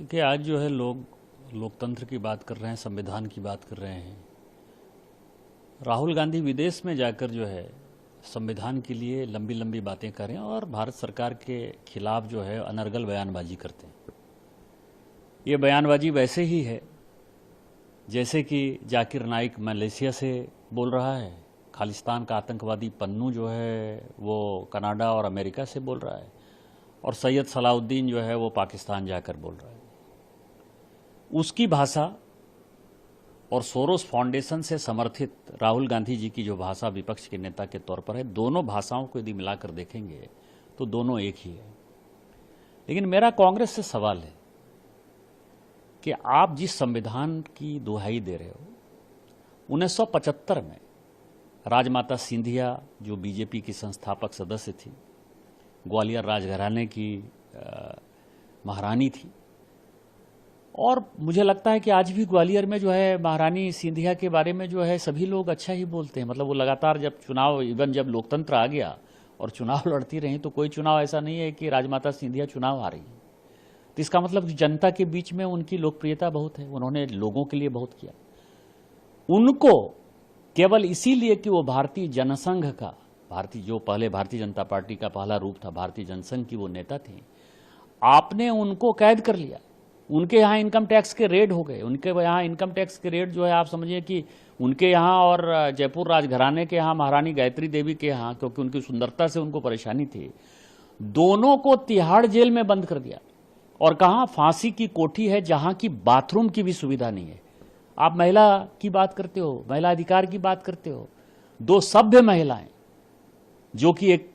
कि आज जो है लोग लोकतंत्र की बात कर रहे हैं, संविधान की बात कर रहे हैं। राहुल गांधी विदेश में जाकर जो है संविधान के लिए लंबी लंबी बातें कर रहे हैं और भारत सरकार के खिलाफ जो है अनर्गल बयानबाजी करते हैं। ये बयानबाजी वैसे ही है जैसे कि जाकिर नाइक मलेशिया से बोल रहा है, खालिस्तान का आतंकवादी पन्नू जो है वो कनाडा और अमेरिका से बोल रहा है, और सैयद सलाउद्दीन जो है वो पाकिस्तान जाकर बोल रहा है। उसकी भाषा और सोरोस फाउंडेशन से समर्थित राहुल गांधी जी की जो भाषा विपक्ष के नेता के तौर पर है, दोनों भाषाओं को यदि मिलाकर देखेंगे तो दोनों एक ही है। लेकिन मेरा कांग्रेस से सवाल है कि आप जिस संविधान की दुहाई दे रहे हो, 1975 में राजमाता सिंधिया जो बीजेपी की संस्थापक सदस्य थी, ग्वालियर राजघराने की महारानी थी, और मुझे लगता है कि आज भी ग्वालियर में जो है महारानी सिंधिया के बारे में जो है सभी लोग अच्छा ही बोलते हैं। मतलब वो लगातार जब चुनाव, इवन जब लोकतंत्र आ गया और चुनाव लड़ती रही, तो कोई चुनाव ऐसा नहीं है कि राजमाता सिंधिया चुनाव आ रही है। तो इसका मतलब जनता के बीच में उनकी लोकप्रियता बहुत है, उन्होंने लोगों के लिए बहुत किया। उनको केवल इसीलिए कि वो भारतीय जनसंघ का, जो पहले भारतीय जनता पार्टी का पहला रूप था, भारतीय जनसंघ की वो नेता थी, आपने उनको कैद कर लिया। उनके यहाँ इनकम टैक्स के रेड हो गए। उनके यहाँ इनकम टैक्स के रेड जो है, आप समझिए कि उनके यहाँ और जयपुर राजघराने के यहाँ महारानी गायत्री देवी के यहाँ, क्योंकि उनकी सुंदरता से उनको परेशानी थी, दोनों को तिहाड़ जेल में बंद कर दिया। और कहाँ फांसी की कोठी है जहाँ की बाथरूम की भी सुविधा नहीं है। आप महिला की बात करते हो, महिला अधिकार की बात करते हो। दो सभ्य महिलाएं जो कि एक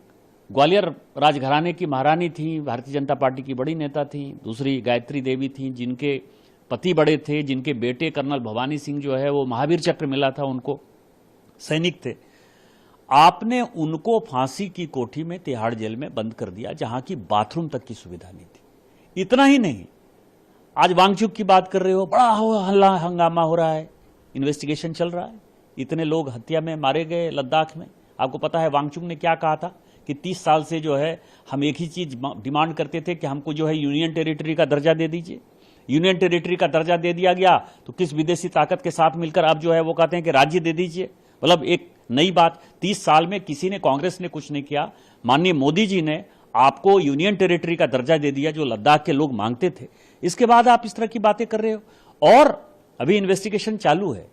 ग्वालियर राजघराने की महारानी थी, भारतीय जनता पार्टी की बड़ी नेता थी, दूसरी गायत्री देवी थी जिनके पति बड़े थे, जिनके बेटे कर्नल भवानी सिंह जो है वो महावीर चक्र मिला था उनको, सैनिक थे। आपने उनको फांसी की कोठी में तिहाड़ जेल में बंद कर दिया जहां की बाथरूम तक की सुविधा नहीं थी। इतना ही नहीं, आज वांगचुक की बात कर रहे हो, बड़ा हल्ला हंगामा हो रहा है, इन्वेस्टिगेशन चल रहा है, इतने लोग हत्या में मारे गए लद्दाख में। आपको पता है वांगचुक ने क्या कहा था कि 30 साल से जो है हम एक ही चीज डिमांड करते थे कि हमको जो है यूनियन टेरिटरी का दर्जा दे दीजिए। यूनियन टेरिटरी का दर्जा दे दिया गया तो किस विदेशी ताकत के साथ मिलकर अब जो है वो कहते हैं कि राज्य दे दीजिए। मतलब एक नई बात, 30 साल में किसी ने, कांग्रेस ने कुछ नहीं किया। माननीय मोदी जी ने आपको यूनियन टेरिटरी का दर्जा दे दिया जो लद्दाख के लोग मांगते थे। इसके बाद आप इस तरह की बातें कर रहे हो और अभी इन्वेस्टिगेशन चालू है।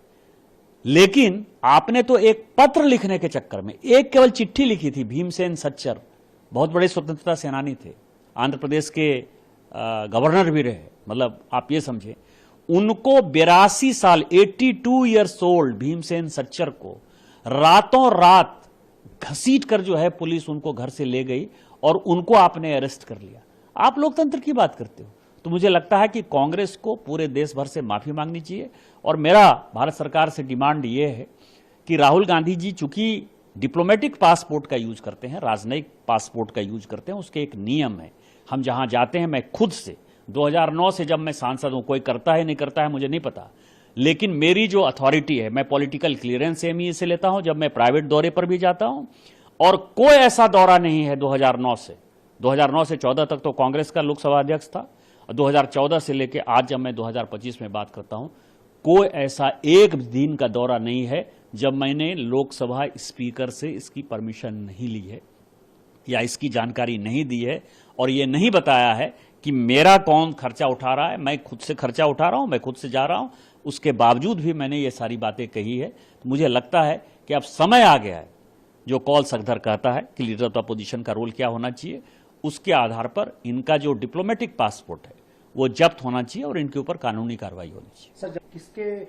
लेकिन आपने तो एक पत्र लिखने के चक्कर में एक केवल चिट्ठी लिखी थी। भीमसेन सच्चर बहुत बड़े स्वतंत्रता सेनानी थे, आंध्र प्रदेश के गवर्नर भी रहे। मतलब आप ये समझे, उनको 82 साल 82 ईयर्स ओल्ड भीमसेन सच्चर को रातों रात घसीट कर जो है पुलिस उनको घर से ले गई और उनको आपने अरेस्ट कर लिया। आप लोकतंत्र की बात करते हो। तो मुझे लगता है कि कांग्रेस को पूरे देश भर से माफी मांगनी चाहिए। और मेरा भारत सरकार से डिमांड ये है कि राहुल गांधी जी चूंकि डिप्लोमेटिक पासपोर्ट का यूज करते हैं, राजनयिक पासपोर्ट का यूज करते हैं, उसके एक नियम है। हम जहां जाते हैं, मैं खुद से 2009 से जब मैं सांसद हूं, कोई करता है नहीं करता है मुझे नहीं पता, लेकिन मेरी जो अथॉरिटी है, मैं पॉलिटिकल क्लियरेंस एमईए से लेता हूं जब मैं प्राइवेट दौरे पर भी जाता हूं। और कोई ऐसा दौरा नहीं है 2009 से 14 तक तो कांग्रेस का लोकसभा अध्यक्ष था, 2014 से लेकर आज जब मैं 2025 में बात करता हूं, कोई ऐसा एक दिन का दौरा नहीं है जब मैंने लोकसभा स्पीकर से इसकी परमिशन नहीं ली है या इसकी जानकारी नहीं दी है और यह नहीं बताया है कि मेरा कौन खर्चा उठा रहा है। मैं खुद से खर्चा उठा रहा हूं, मैं खुद से जा रहा हूं, उसके बावजूद भी मैंने ये सारी बातें कही है। तो मुझे लगता है कि अब समय आ गया है, जो कॉल सखधर कहता है कि लीडर ऑफ द अपोजिशन का रोल क्या होना चाहिए, उसके आधार पर इनका जो डिप्लोमेटिक पासपोर्ट है वो जब्त होना चाहिए और इनके ऊपर कानूनी कार्रवाई होनी चाहिए। सर, किसके